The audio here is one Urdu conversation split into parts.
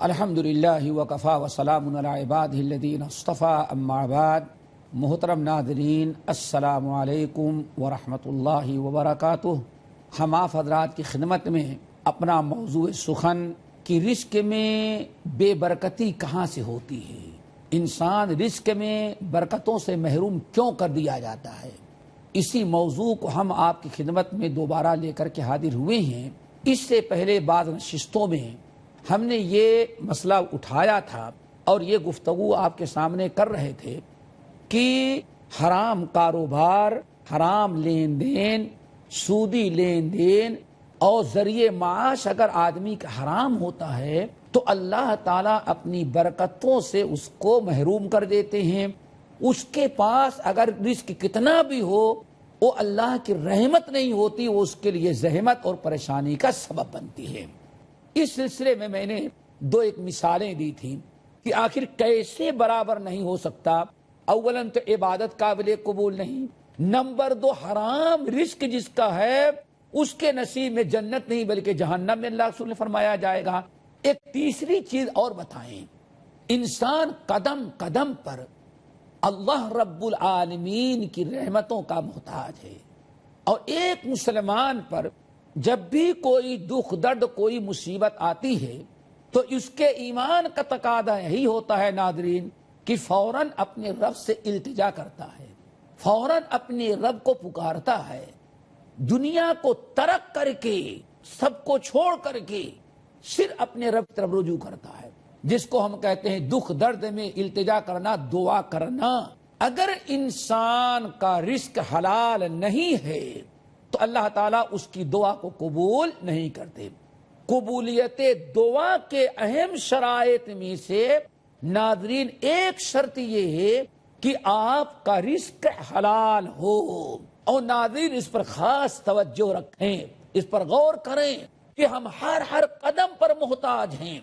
الحمدللہ وکفا وسلام علی عبادہ الذین اصطفیٰ اما بعد۔ محترم ناظرین، السلام علیکم ورحمۃ اللہ وبرکاتہ۔ ہم آپ حضرات کی خدمت میں اپنا موضوع سخن کہ رزق میں بے برکتی کہاں سے ہوتی ہے، انسان رزق میں برکتوں سے محروم کیوں کر دیا جاتا ہے، اسی موضوع کو ہم آپ کی خدمت میں دوبارہ لے کر کے حاضر ہوئے ہیں۔ اس سے پہلے بعض نشستوں میں ہم نے یہ مسئلہ اٹھایا تھا اور یہ گفتگو آپ کے سامنے کر رہے تھے کہ حرام کاروبار، حرام لین دین، سودی لین دین اور ذریعے معاش اگر آدمی کا حرام ہوتا ہے تو اللہ تعالیٰ اپنی برکتوں سے اس کو محروم کر دیتے ہیں۔ اس کے پاس اگر رزق کتنا بھی ہو وہ اللہ کی رحمت نہیں ہوتی، وہ اس کے لیے زحمت اور پریشانی کا سبب بنتی ہے۔ اس سلسلے میں نے ایک مثالیں دی تھیں کہ آخر کیسے برابر نہیں ہو سکتا۔ اولاً تو عبادت قابل قبول نہیں، نمبر 2 حرام رزق جس کا ہے اس کے نصیب میں جنت نہیں بلکہ جہنم میں اللہ رسول نے فرمایا جائے گا۔ ایک تیسری چیز اور بتائیں، انسان قدم قدم پر اللہ رب العالمین کی رحمتوں کا محتاج ہے، اور ایک مسلمان پر جب بھی کوئی دکھ درد، کوئی مصیبت آتی ہے تو اس کے ایمان کا تقاضا یہی ہوتا ہے ناظرین کہ فوراً اپنے رب سے التجا کرتا ہے، فوراً اپنے رب کو پکارتا ہے، دنیا کو ترک کر کے، سب کو چھوڑ کر کے صرف اپنے رب کی طرف رجوع کرتا ہے، جس کو ہم کہتے ہیں دکھ درد میں التجا کرنا، دعا کرنا۔ اگر انسان کا رزق حلال نہیں ہے تو اللہ تعالیٰ اس کی دعا کو قبول نہیں کرتے۔ قبولیت دعا کے اہم شرائط میں سے ناظرین ایک شرط یہ ہے کہ آپ کا رزق حلال ہو، اور ناظرین اس پر خاص توجہ رکھیں، اس پر غور کریں کہ ہم ہر قدم پر محتاج ہیں۔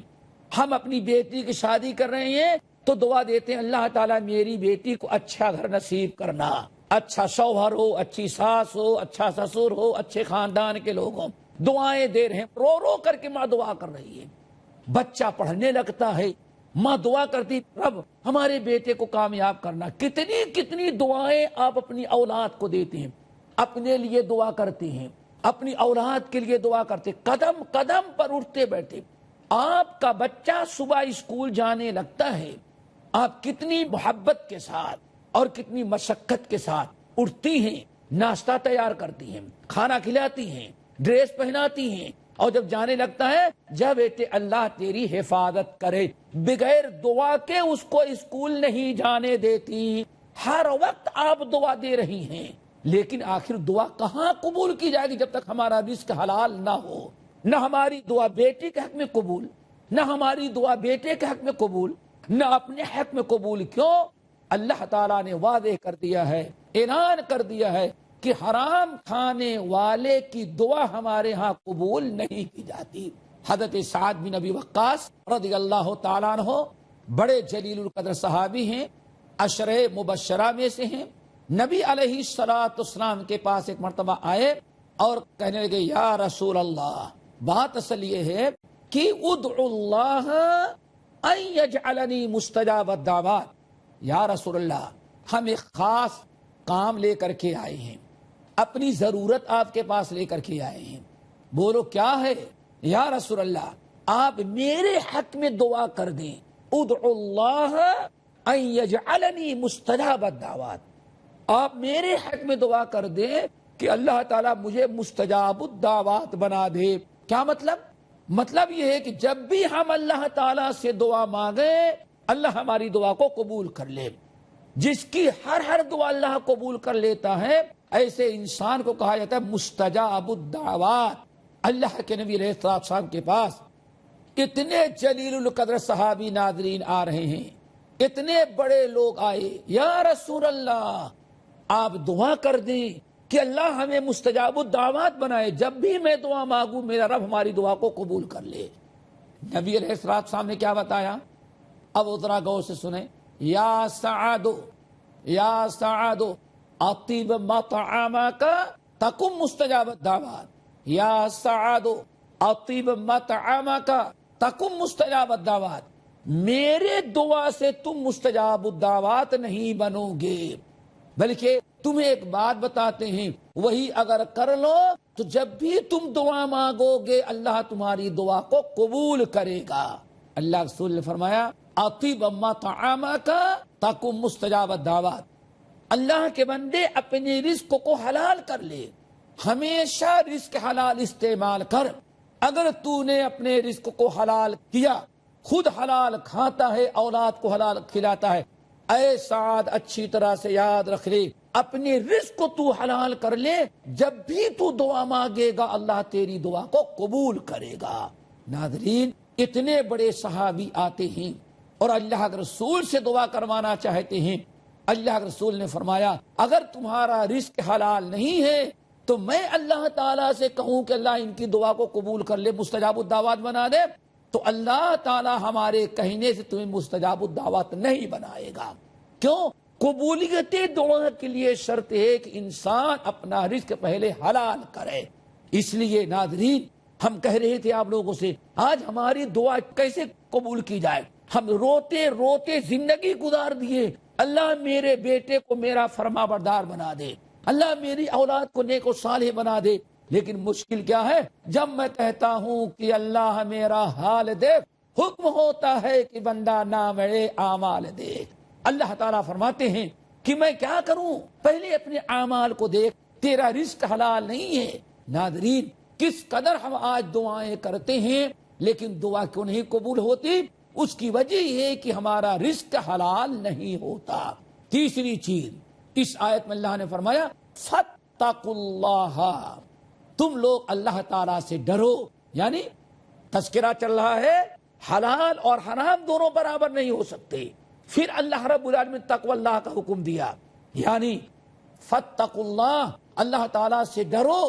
ہم اپنی بیٹی کی شادی کر رہے ہیں تو دعا دیتے ہیں اللہ تعالیٰ میری بیٹی کو اچھا گھر نصیب کرنا، اچھا شوہر ہو، اچھی ساس ہو، اچھا سسر ہو، اچھے خاندان کے لوگ ہوں، دعائیں دے رہے ہیں، رو رو کر کے ماں دعا کر رہی ہے۔ بچہ پڑھنے لگتا ہے، ماں دعا کرتی رب ہمارے بیٹے کو کامیاب کرنا۔ کتنی کتنی دعائیں آپ اپنی اولاد کو دیتے ہیں، اپنے لیے دعا کرتے ہیں، اپنی اولاد کے لیے دعا کرتے، قدم قدم پر اٹھتے بیٹھے۔ آپ کا بچہ صبح اسکول جانے لگتا ہے، آپ کتنی محبت کے ساتھ اور کتنی مشقت کے ساتھ اٹھتی ہیں، ناشتہ تیار کرتی ہیں، کھانا کھلاتی ہیں، ڈریس پہناتی ہیں، اور جب جانے لگتا ہے جب بیٹے اللہ تیری حفاظت کرے، بغیر دعا کے اس کو اسکول نہیں جانے دیتی۔ ہر وقت آپ دعا دے رہی ہیں، لیکن آخر دعا کہاں قبول کی جائے گی جب تک ہمارا رزق حلال نہ ہو؟ نہ ہماری دعا بیٹے کے حق میں قبول، نہ ہماری دعا بیٹے کے حق میں قبول، نہ اپنے حق میں قبول۔ کیوں؟ اللہ تعالیٰ نے واضح کر دیا ہے، اعلان کر دیا ہے کہ حرام کھانے والے کی دعا ہمارے ہاں قبول نہیں کی جاتی۔ حضرت سعد بن ابی وقاص رضی اللہ تعالیٰ عنہ بڑے جلیل القدر صحابی ہیں، عشرہ مبشرہ میں سے ہیں۔ نبی علیہ السلام کے پاس ایک مرتبہ آئے اور کہنے لگے یا رسول اللہ، بات اصل یہ ہے کہ ادعو اللہ ان یجعلنی مستجاب الدعوات۔ یا رسول اللہ، ہم ایک خاص کام لے کر کے آئے ہیں، اپنی ضرورت آپ کے پاس لے کر کے آئے ہیں۔ بولو کیا ہے؟ یا رسول اللہ آپ میرے حق میں دعا کر دیں، ادعو اللہ ان یجعلنی مستجاب الدعوات، آپ میرے حق میں دعا کر دیں کہ اللہ تعالیٰ مجھے مستجاب الدعوات بنا دے۔ کیا مطلب یہ ہے کہ جب بھی ہم اللہ تعالیٰ سے دعا مانگیں اللہ ہماری دعا کو قبول کر لے۔ جس کی ہر دعا اللہ قبول کر لیتا ہے ایسے انسان کو کہا جاتا ہے مستجاب الدعوات۔ اللہ کے نبی علیہ السلام کے پاس اتنے جلیل القدر صحابی ناظرین آ رہے ہیں، اتنے بڑے لوگ آئے، یا رسول اللہ آپ دعا کر دیں کہ اللہ ہمیں مستجاب الدعوات بنائے، جب بھی میں دعا مانگوں میرا رب ہماری دعا کو قبول کر لے۔ نبی علیہ السلام نے کیا بتایا؟ اب ذرا غور سے سنیں۔ یا سعد اطیب مطعمک تکن مستجاب الدعوات، یا سعد اطیب مطعمک تکم مستجاب الدعوات، میرے دعا سے تم مستجاب الدعوات نہیں بنو گے، بلکہ تمہیں ایک بات بتاتے ہیں، وہی اگر کر لو تو جب بھی تم دعا مانگو گے اللہ تمہاری دعا کو قبول کرے گا۔ اللہ رسول نے فرمایا اطیب اما طعامک تکم مستجاب الدعوات، اللہ کے بندے اپنے رزق کو حلال کر لے، ہمیشہ رزق حلال استعمال کر۔ اگر تو نے اپنے رزق کو حلال کیا، خود حلال کھاتا ہے، اولاد کو حلال کھلاتا ہے، اے سعد اچھی طرح سے یاد رکھ لے، اپنے رزق کو تو حلال کر لے، جب بھی تو دعا مانگے گا اللہ تیری دعا کو قبول کرے گا۔ ناظرین، اتنے بڑے صحابی آتے ہیں اور اللہ کے رسول سے دعا کروانا چاہتے ہیں۔ اللہ کے رسول نے فرمایا اگر تمہارا رزق حلال نہیں ہے تو میں اللہ تعالیٰ سے کہوں کہ اللہ ان کی دعا کو قبول کر لے، مستجاب الدعوات بنا دے، تو اللہ تعالیٰ ہمارے کہنے سے تمہیں مستجاب الدعوات نہیں بنائے گا۔ کیوں؟ قبولیت دعا کے لیے شرط ہے کہ انسان اپنا رزق پہلے حلال کرے۔ اس لیے ناظرین، ہم کہہ رہے تھے آپ لوگوں سے آج ہماری دعا کیسے قبول کی جائے۔ ہم روتے روتے زندگی گزار دیے، اللہ میرے بیٹے کو میرا فرما بردار بنا دے، اللہ میری اولاد کو نیک و صالح بنا دے، لیکن مشکل کیا ہے، جب میں کہتا ہوں کہ اللہ میرا حال دیکھ، حکم ہوتا ہے کہ بندہ نامے اعمال دیکھ۔ اللہ تعالیٰ فرماتے ہیں کہ میں کیا کروں، پہلے اپنے اعمال کو دیکھ، تیرا رزق حلال نہیں ہے۔ ناظرین، کس قدر ہم آج دعائیں کرتے ہیں لیکن دعا کیوں نہیں قبول ہوتی؟ اس کی وجہ یہ ہے کہ ہمارا رزق حلال نہیں ہوتا۔ تیسری چیز، اس آیت میں اللہ نے فرمایا فاتقوا اللہ، تم لوگ اللہ تعالیٰ سے ڈرو، یعنی تذکرہ چل رہا ہے، حلال اور حرام دونوں برابر نہیں ہو سکتے۔ پھر اللہ رب العالمین تقوی اللہ کا حکم دیا، یعنی فاتقوا اللہ، اللہ تعالیٰ سے ڈرو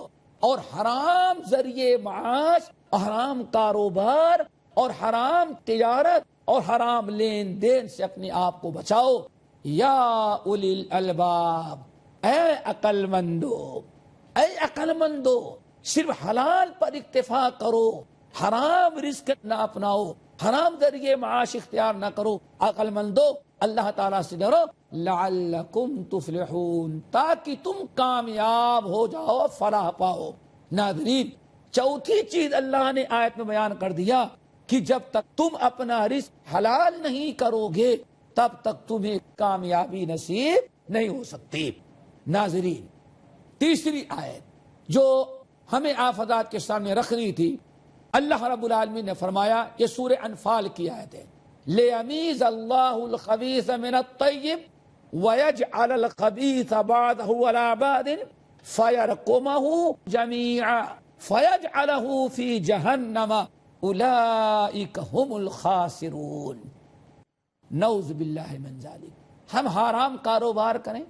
اور حرام ذریعے معاش اور حرام کاروبار اور حرام تجارت اور حرام لین دین سے اپنے آپ کو بچاؤ۔ یا اولی الالباب، اے عقل مندو، اے عقل مندو، صرف حلال پر اکتفا کرو، حرام رزق نہ اپناؤ، حرام ذریعے معاش اختیار نہ کرو۔ عقل مندو، اللہ تعالیٰ سے ڈرو، لعلکم تفلحون، تاکہ تم کامیاب ہو جاؤ، فلاح پاؤ۔ ناظرین، چوتھی چیز اللہ نے آیت میں بیان کر دیا کہ جب تک تم اپنا رزق حلال نہیں کرو گے تب تک تمہیں کامیابی نصیب نہیں ہو سکتی۔ ناظرین، تیسری آیت جو ہمیں آفات کے سامنے رکھنی تھی، اللہ رب العالمین نے فرمایا، یہ سورہ انفال کی آیت ہے، لِيَمِيزَ اللَّهُ الْخَبِيثَ مِنَ الطَّيِّبِ وَيَجْعَلَ الْخَبِيثَ بَعْضَهُ عَلَى بَعْضٍ فَيَرْكُمَهُ جَمِيعًا فَيَجْعَلَهُ فِي جَهَنَّمَ أُولَئِكَ هُمُ الْخَاسِرُونَ۔ نعوذ باللہ من ذالک، ہم حرام کاروبار کریں،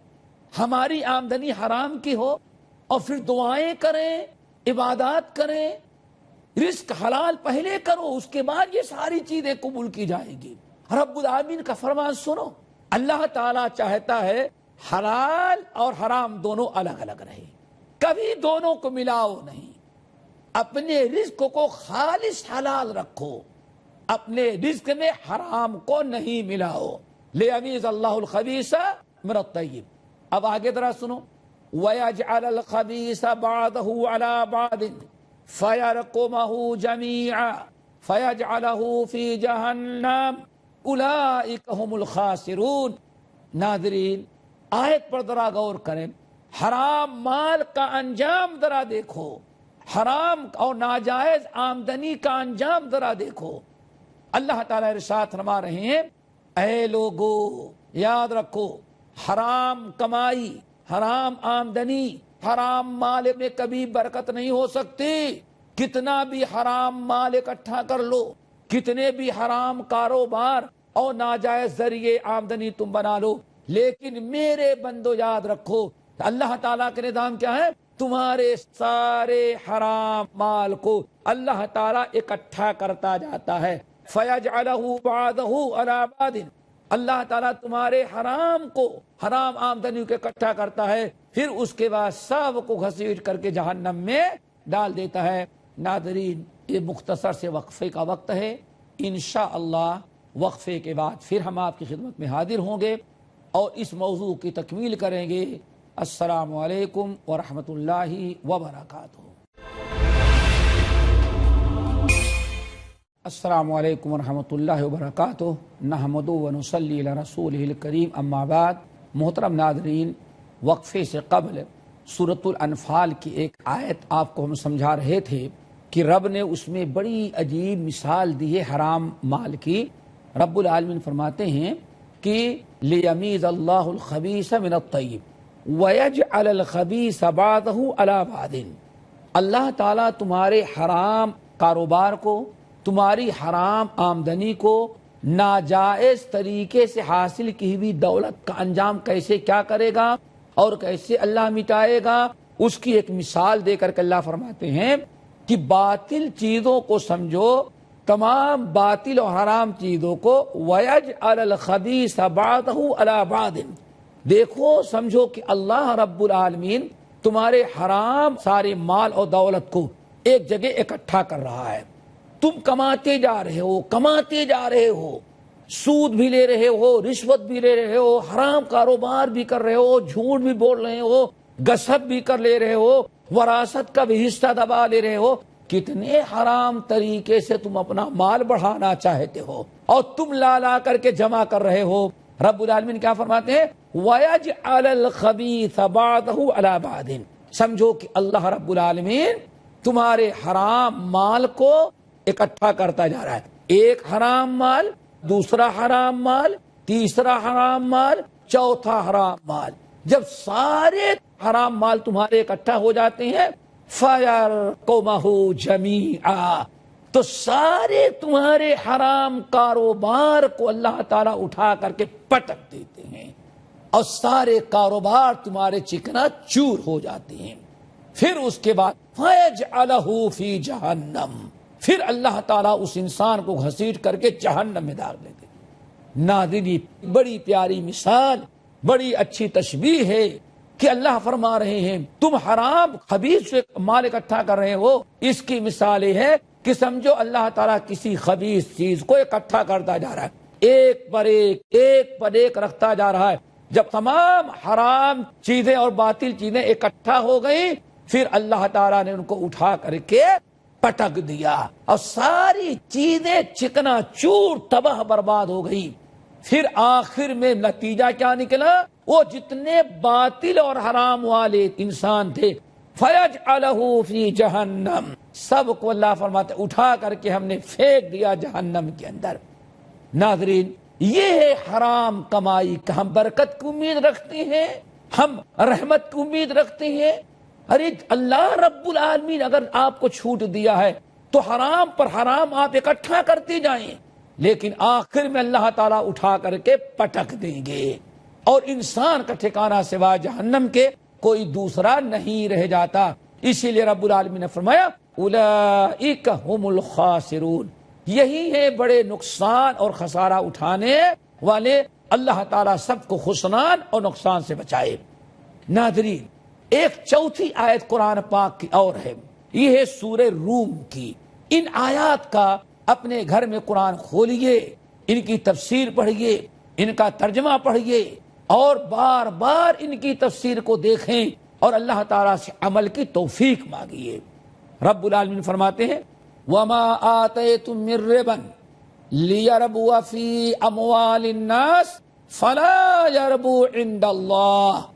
ہماری آمدنی حرام کی ہو، اور پھر دعائیں کریں، عبادات کریں، رزق حلال پہلے کرو، اس کے بعد یہ ساری چیزیں قبول کی جائیں گی۔ رب العالمین کا فرمان سنو، اللہ تعالیٰ چاہتا ہے حلال اور حرام دونوں الگ الگ رہے، کبھی دونوں کو ملاؤ نہیں۔ اپنے رزق کو خالص حلال رکھو، اپنے رزق میں حرام کو نہیں ملاؤ۔ لیمیز اللہ الخبیث من الطیب۔ اب آگے ذرا سنو، وَيَجْعَلَ الْخَبِيثَ بَعْضَهُ عَلَى بَعْضٍ فَيَرْكُمَهُ جَمِيعًا فَيَجْعَلَهُ فِي جَهَنَّمَ أُولَئِكَ هُمُ الْخَاسِرُونَ۔ ناظرین، آیت پر ذرا غور کریں، حرام مال کا انجام ذرا دیکھو، حرام اور ناجائز آمدنی کا انجام ذرا دیکھو۔ اللہ تعالیٰ ارشاد فرما رہے ہیں، اے لوگو یاد رکھو، حرام کمائی، حرام آمدنی، حرام مال میں کبھی برکت نہیں ہو سکتی۔ کتنا بھی حرام مال اکٹھا کر لو، کتنے بھی حرام کاروبار اور ناجائز ذریعے آمدنی تم بنا لو، لیکن میرے بندو یاد رکھو، اللہ تعالیٰ کے نظام کیا ہے، تمہارے سارے حرام مال کو اللہ تعالیٰ اکٹھا کرتا جاتا ہے۔ فَيَجْعَلَهُ بَعْضَهُ عَلَى بَعْضٍ، اللہ تعالیٰ تمہارے حرام کو، حرام آمدنی کو اکٹھا کرتا ہے، پھر اس کے بعد سب کو گھسیٹ کر کے جہنم میں ڈال دیتا ہے۔ ناظرین، یہ مختصر سے وقفے کا وقت ہے، انشاءاللہ وقفے کے بعد پھر ہم آپ کی خدمت میں حاضر ہوں گے اور اس موضوع کی تکمیل کریں گے۔ السلام علیکم ورحمۃ اللہ وبرکاتہ۔ السلام علیکم ورحمۃ اللہ وبرکاتہ۔ نحمدہ ونصلی علی رسولہ الکریم، اما بعد۔ محترم ناظرین، وقفے سے قبل سورۃ الانفال کی ایک آیت آپ کو ہم سمجھا رہے تھے کہ رب نے اس میں بڑی عجیب مثال دی ہے حرام مال کی۔ رب العالمین فرماتے ہیں کہ لیمیز اللہ الخبیث من الطیب ویجعل الخبیث بعضہ علی بعض۔ اللہ تعالیٰ تمہارے حرام کاروبار کو، تمہاری حرام آمدنی کو، ناجائز طریقے سے حاصل کی ہوئی دولت کا انجام کیسے کیا کرے گا اور کیسے اللہ مٹائے گا، اس کی ایک مثال دے کر کے اللہ فرماتے ہیں کہ باطل چیزوں کو سمجھو، تمام باطل اور حرام چیزوں کو، وَيَجْعَلَ الْخَبِيثَ بَعْضَهُ عَلَى بَعْضٍ، دیکھو سمجھو کہ اللہ رب العالمین تمہارے حرام سارے مال اور دولت کو ایک جگہ اکٹھا کر رہا ہے۔ تم کماتے جا رہے ہو، سود بھی لے رہے ہو، رشوت بھی لے رہے ہو، حرام کاروبار بھی کر رہے ہو، جھوٹ بھی بول رہے ہو، غصب بھی کر لے رہے ہو، وراثت کا بھی حصہ دبا لے رہے ہو۔ کتنے حرام طریقے سے تم اپنا مال بڑھانا چاہتے ہو اور تم لا کر کے جمع کر رہے ہو۔ رب العالمین کیا فرماتے ہیں؟ وَيَجْعَلَ الْخَبِيثَ بَعْضَهُ عَلَى بَعْضٍ، سمجھو کہ اللہ رب العالمین تمہارے حرام مال کو اکٹھا کرتا جا رہا ہے۔ ایک حرام مال، دوسرا حرام مال، تیسرا حرام مال، چوتھا حرام مال۔ جب سارے حرام مال تمہارے اکٹھا ہو جاتے ہیں، فَيَرْقُمَهُ جَمِيعًا، تو سارے تمہارے حرام کاروبار کو اللہ تعالیٰ اٹھا کر کے پٹک دیتے ہیں اور سارے کاروبار تمہارے چکنا چور ہو جاتے ہیں۔ پھر اس کے بعد فَيَجْعَلَهُ فِي جَهَنَّمَ، پھر اللہ تعالیٰ اس انسان کو گھسیٹ کر کے جہنم میں ڈال دیتے ہیں۔ ناظرین، بڑی پیاری مثال، بڑی اچھی تشبیہ ہے کہ اللہ فرما رہے ہیں تم حرام خبیث سے مال اکٹھا کر رہے ہو۔ اس کی مثال یہ ہے کہ سمجھو اللہ تعالیٰ کسی خبیث چیز کو اکٹھا کرتا جا رہا ہے، ایک پر ایک رکھتا جا رہا ہے۔ جب تمام حرام چیزیں اور باطل چیزیں اکٹھا ہو گئی، پھر اللہ تعالیٰ نے ان کو اٹھا کر کے پٹک دیا اور ساری چیزیں چکنا چور تباہ برباد ہو گئی۔ پھر آخر میں نتیجہ کیا نکلا؟ وہ جتنے باطل اور حرام والے انسان تھے، فَيَجْعَلَهُ فِي جَهَنَّمَ، سب کو اللہ فرماتے اٹھا کر کے ہم نے پھینک دیا جہنم کے اندر۔ ناظرین، یہ ہے حرام کمائی کا۔ ہم برکت کی امید رکھتے ہیں، ہم رحمت کی امید رکھتے ہیں۔ ارے اللہ رب العالمین اگر آپ کو چھوٹ دیا ہے تو حرام پر حرام آپ اکٹھا کرتے جائیں، لیکن آخر میں اللہ تعالیٰ اٹھا کر کے پٹک دیں گے اور انسان کا ٹھکانہ سوا جہنم کے کوئی دوسرا نہیں رہ جاتا۔ اسی لیے رب العالمین نے فرمایا اولئک هم الخاسرون، یہی ہے بڑے نقصان اور خسارہ اٹھانے والے۔ اللہ تعالیٰ سب کو خسران اور نقصان سے بچائے۔ ناظرین، ایک چوتھی آیت قرآن پاک کی اور ہے، یہ ہے سورہ روم کی۔ ان آیات کا اپنے گھر میں قرآن کھولیے، ان کی تفسیر پڑھیے، ان کا ترجمہ پڑھیے اور بار بار ان کی تفسیر کو دیکھیں اور اللہ تعالیٰ سے عمل کی توفیق مانگیے۔ رب العالمین فرماتے ہیں وَمَا آتَيْتُم مِّن رِّبًا لِيَرْبُوَ فِي أَمْوَالِ النَّاسِ فَلَا يَرْبُو عِندَ اللَّهِ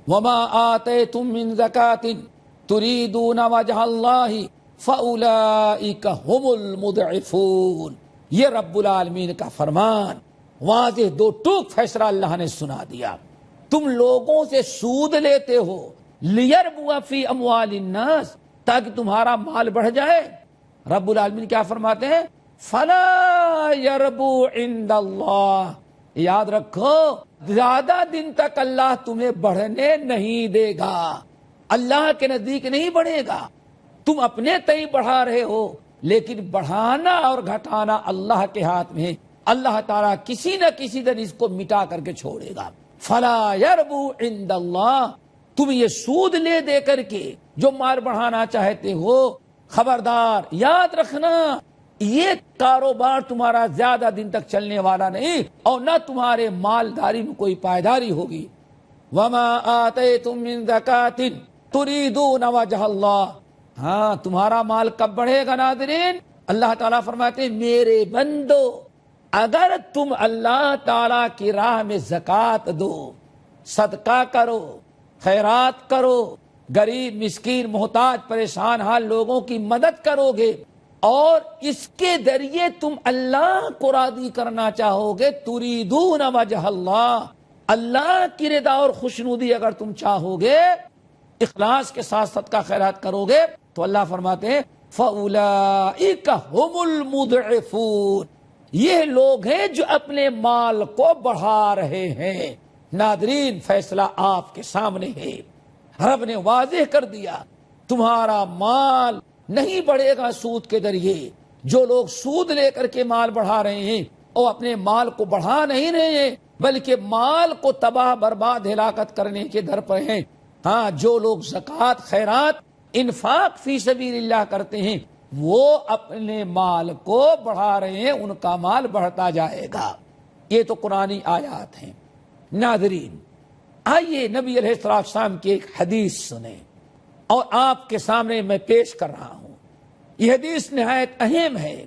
وَمَا آتَيْتُم مِّن زَكَاةٍ تُرِيدُونَ وَجْهَ اللَّهِ فَأُولَئِكَ هُمُ الْمُضْعِفُونَ۔ یہ رب العالمین کا فرمان، واضح دو ٹوک فیصلہ اللہ نے سنا دیا۔ تم لوگوں سے سود لیتے ہو، لِيَرْبُوَ فِي أَمْوَالِ النَّاسِ، تاکہ تمہارا مال بڑھ جائے۔ رب العالمین کیا فرماتے ہیں؟ فَلَا يَرْبُو عِندَ اللَّهِ، یاد رکھو زیادہ دن تک اللہ تمہیں بڑھنے نہیں دے گا، اللہ کے نزدیک نہیں بڑھے گا۔ تم اپنے تئیں بڑھا رہے ہو، لیکن بڑھانا اور گھٹانا اللہ کے ہاتھ میں ہے۔ اللہ تعالیٰ کسی نہ کسی دن اس کو مٹا کر کے چھوڑے گا۔ فلا یربو عند اللہ، تم یہ سود لے دے کر کے جو مال بڑھانا چاہتے ہو، خبردار یاد رکھنا یہ کاروبار تمہارا زیادہ دن تک چلنے والا نہیں اور نہ تمہارے مالداری میں کوئی پائیداری ہوگی. وما آتیتم من زکات تریدون وجہ اللہ. ہاں تمہارا مال کب بڑھے گا ناظرین؟ اللہ تعالیٰ فرماتے ہیں میرے بندو اگر تم اللہ تعالیٰ کی راہ میں زکات دو، صدقہ کرو، خیرات کرو، غریب مسکین محتاج پریشان حال لوگوں کی مدد کرو گے اور اس کے ذریعے تم اللہ کو راضی کرنا چاہو گے، تریدون وجہ اللہ، اللہ کی رضا اور خوشنودی اگر تم چاہو گے، اخلاص کے ساتھ صدقہ خیرات کرو گے تو اللہ فرماتے ہیں فَأُولَئِكَ هُمُ الْمُضْعِفُونَ، یہ لوگ ہیں جو اپنے مال کو بڑھا رہے ہیں. ناظرین فیصلہ آپ کے سامنے ہے. رب نے واضح کر دیا تمہارا مال نہیں بڑھے گا سود کے ذریعے. جو لوگ سود لے کر کے مال بڑھا رہے ہیں اور اپنے مال کو بڑھا نہیں رہے ہیں بلکہ مال کو تباہ برباد ہلاکت کرنے کے در پر ہیں. ہاں جو لوگ زکوٰۃ خیرات انفاق فی سبیل اللہ کرتے ہیں وہ اپنے مال کو بڑھا رہے ہیں، ان کا مال بڑھتا جائے گا. یہ تو قرآنی آیات ہیں. ناظرین آئیے نبی علیہ السلام کی ایک حدیث سنیں اور آپ کے سامنے میں پیش کر رہا ہوں. یہ حدیث نہایت اہم ہے.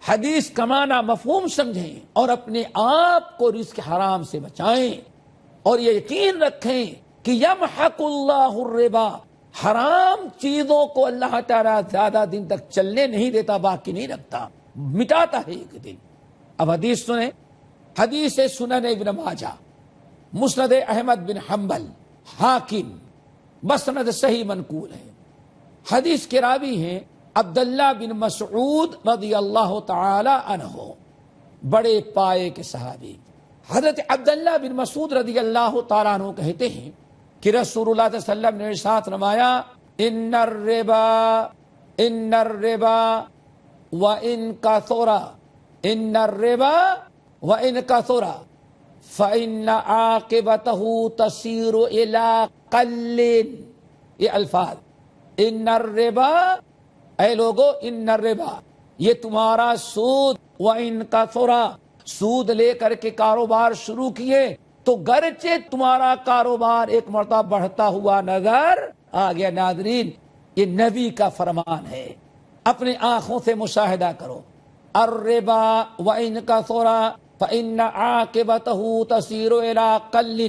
حدیث کا معنی مفہوم سمجھیں اور اپنے آپ کو رزق حرام سے بچائیں اور یہ یقین رکھیں کہ یمحق اللہ الربا، حرام چیزوں کو اللہ تعالیٰ زیادہ دن تک چلنے نہیں دیتا، باقی نہیں رکھتا، مٹاتا ہے ایک دن. اب حدیث سنیں. حدیث سنن ابن ماجہ، مسند احمد بن حنبل، حاکم، مسند صحیح منقول ہے. حدیث کے راوی ہیں عبداللہ بن مسعود رضی اللہ تعالی عنہ، بڑے پائے کے صحابی. حضرت عبداللہ بن مسعود رضی اللہ تعالیٰ عنہ کہتے ہیں کہ رسول اللہ صلی اللہ علیہ وسلم نے ارشاد فرمایا ان الربا وان کثر فإن عاقبته تصير إلى قل. یہ الفاظ ان الربا، اے لوگو ان الربا، یہ تمہارا سود، وان کثر، سود لے کر کے کاروبار شروع کیے تو گرچہ تمہارا کاروبار ایک مرتبہ بڑھتا ہوا نظر آ گیا. ناظرین یہ نبی کا فرمان ہے، اپنے آنکھوں سے مشاہدہ کرو. الربا وان کثر فإن عاقبته تصير إلى قل.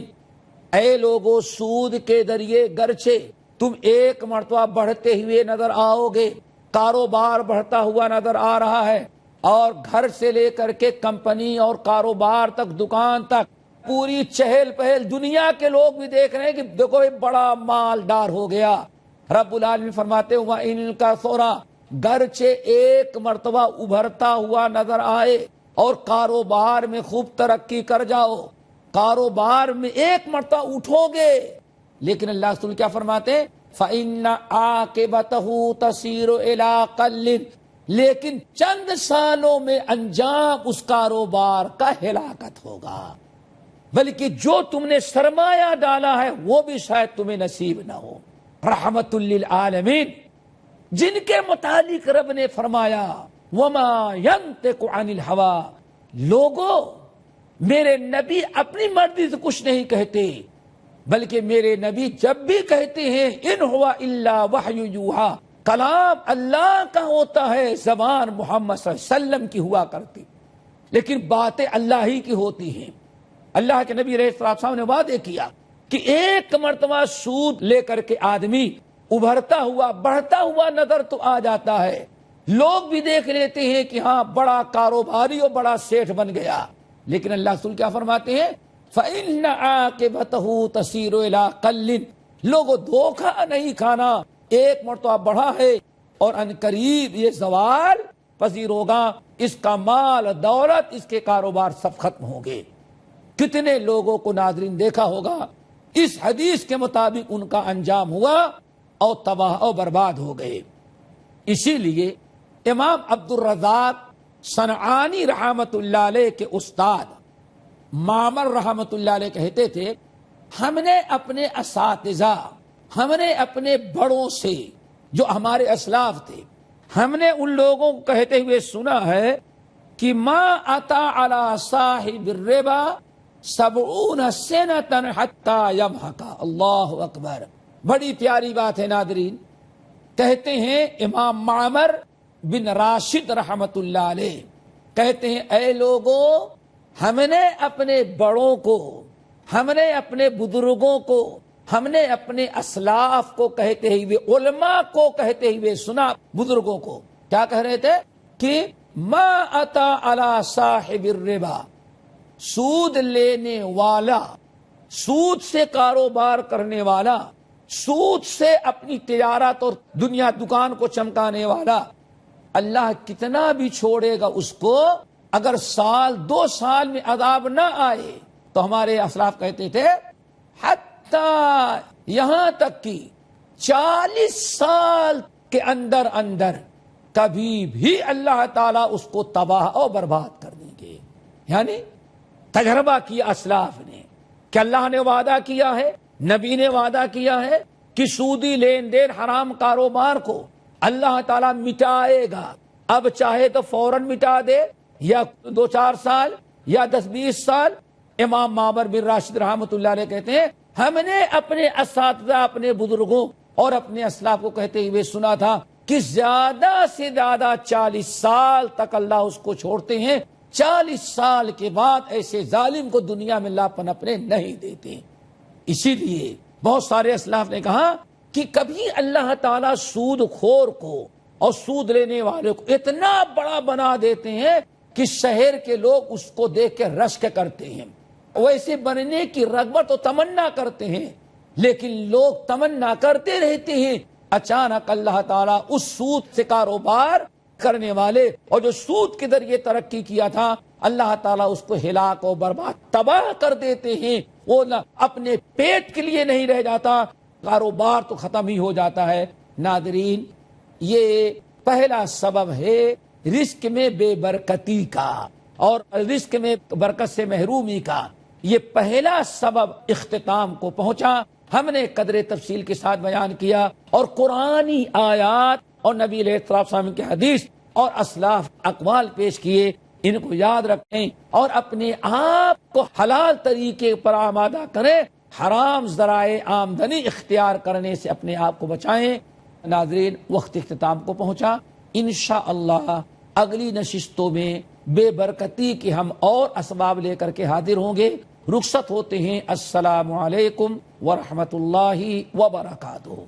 اے لوگو سود کے ذریعے گرچہ تم ایک مرتبہ بڑھتے ہوئے نظر آؤ گے، کاروبار بڑھتا ہوا نظر آ رہا ہے اور گھر سے لے کر کے کمپنی اور کاروبار تک، دکان تک پوری چہل پہل، دنیا کے لوگ بھی دیکھ رہے ہیں کہ دیکھو یہ بڑا مالدار ہو گیا. رب العالمین فرماتے ہیں وَإِن كَثُرَ، گرچہ ایک مرتبہ ابھرتا ہوا نظر آئے اور کاروبار میں خوب ترقی کر جاؤ، کاروبار میں ایک مرتبہ اٹھو گے، لیکن اللہ رسول کیا فرماتے ہیں فَإِنَّ عَاقِبَتَهُ تَصِيرُ إِلَىٰ قَلٍّ، لیکن چند سالوں میں انجام اس کاروبار کا ہلاکت ہوگا، بلکہ جو تم نے سرمایہ ڈالا ہے وہ بھی شاید تمہیں نصیب نہ ہو. رحمت للعالمین، جن کے متعلق رب نے فرمایا وَمَا يَنْطِقُ عَنِ الْهَوَىٰ، لوگو میرے نبی اپنی مرضی سے کچھ نہیں کہتے، بلکہ میرے نبی جب بھی کہتے ہیں ان ہوا الا وحی یوحا، کلام اللہ کا ہوتا ہے، زبان محمد صلی اللہ علیہ وسلم کی ہوا کرتی، لیکن باتیں اللہ ہی کی ہوتی ہیں. اللہ کے نبی علیہ السلام نے وعدے کیا کہ ایک مرتبہ سود لے کر کے آدمی ابھرتا ہوا بڑھتا ہوا نظر تو آ جاتا ہے، لوگ بھی دیکھ لیتے ہیں کہ ہاں بڑا کاروباری اور بڑا سیٹھ بن گیا، لیکن اللہ رسول کیا فرماتے ہیں فَإِنَّ عَاقِبَتَهُ تَصِيرُ إِلَىٰ قَلٍّ، لوگوں دھوکہ نہیں کھانا، ایک مرتبہ بڑھا ہے اور عنقریب یہ زوال پذیر ہوگا، اس کا مال دولت اس کے کاروبار سب ختم ہوں گے. کتنے لوگوں کو ناظرین دیکھا ہوگا اس حدیث کے مطابق ان کا انجام ہوا اور تباہ و برباد ہو گئے. اسی لیے امام عبدالرزاق صنعانی رحمت اللہ علیہ کے استاد معمر رحمت اللہ علیہ کہتے تھے ہم نے اپنے اساتذہ، ہم نے اپنے بڑوں سے جو ہمارے اسلاف تھے، ہم نے ان لوگوں کو کہتے ہوئے سنا ہے کہ ما اتا علی صاحب الربا 70 سنۃ حتی یمحق. اللہ اکبر. بڑی پیاری بات ہے ناظرین. کہتے ہیں امام معمر بن راشد رحمت اللہ علیہ کہتے ہیں اے لوگوں، ہم نے اپنے بڑوں کو، ہم نے اپنے بزرگوں کو، ہم نے اپنے اسلاف کو کہتے ہوئے، علماء کو کہتے ہوئے سنا. بزرگوں کو کیا کہہ رہے تھے کہ ما اتا علی صاحب الربا، سود لینے والا، سود سے کاروبار کرنے والا، سود سے اپنی تجارت اور دنیا دکان کو چمکانے والا، اللہ کتنا بھی چھوڑے گا اس کو، اگر سال 2 سال میں عذاب نہ آئے تو ہمارے اسلاف کہتے تھے حتی یہاں تک کہ 40 سال کے اندر اندر کبھی بھی اللہ تعالیٰ اس کو تباہ اور برباد کر دیں گے. یعنی تجربہ کیا اسلاف نے کہ اللہ نے وعدہ کیا ہے، نبی نے وعدہ کیا ہے کہ سودی لین دین حرام کاروبار کو اللہ تعالیٰ مٹائے گا. اب چاہے تو فوراً مٹا دے، یا 2-4 سال، یا 10-20 سال. امام معمر بن راشد رحمت اللہ علیہ کہتے ہیں ہم نے اپنے اساتذہ، اپنے بزرگوں اور اپنے اسلاف کو کہتے ہوئے سنا تھا کہ زیادہ سے زیادہ 40 سال تک اللہ اس کو چھوڑتے ہیں. 40 سال کے بعد ایسے ظالم کو دنیا میں اللہ پنپنے نہیں دیتے. اسی لیے بہت سارے اسلاف نے کہا کہ کبھی اللہ تعالیٰ سود خور کو اور سود لینے والے کو اتنا بڑا بنا دیتے ہیں کہ شہر کے لوگ اس کو دیکھ کے رشک کرتے ہیں، ویسے بننے کی رغبت و تمنا کرتے ہیں، لیکن لوگ تمنا کرتے رہتے ہیں. اچانک اللہ تعالیٰ اس سود سے کاروبار کرنے والے اور جو سود کے ذریعے ترقی کیا تھا، اللہ تعالیٰ اس کو ہلاک و برباد تباہ کر دیتے ہیں. وہ اپنے پیٹ کے لیے نہیں رہ جاتا، کاروبار تو ختم ہی ہو جاتا ہے. ناظرین، یہ پہلا سبب ہے رزق میں بے برکتی کا اور رزق میں برکت سے محرومی کا. یہ پہلا سبب اختتام کو پہنچا. ہم نے قدر تفصیل کے ساتھ بیان کیا اور قرآنی آیات اور نبی علیہ السلام کے حدیث اور اسلاف اقوال پیش کیے. ان کو یاد رکھیں اور اپنے آپ کو حلال طریقے پر آمادہ کریں. حرام ذرائع آمدنی اختیار کرنے سے اپنے آپ کو بچائیں. ناظرین، وقت اختتام کو پہنچا. انشاءاللہ اگلی نشستوں میں بے برکتی کے ہم اور اسباب لے کر کے حاضر ہوں گے. رخصت ہوتے ہیں. السلام علیکم ورحمۃ اللہ وبرکاتہ.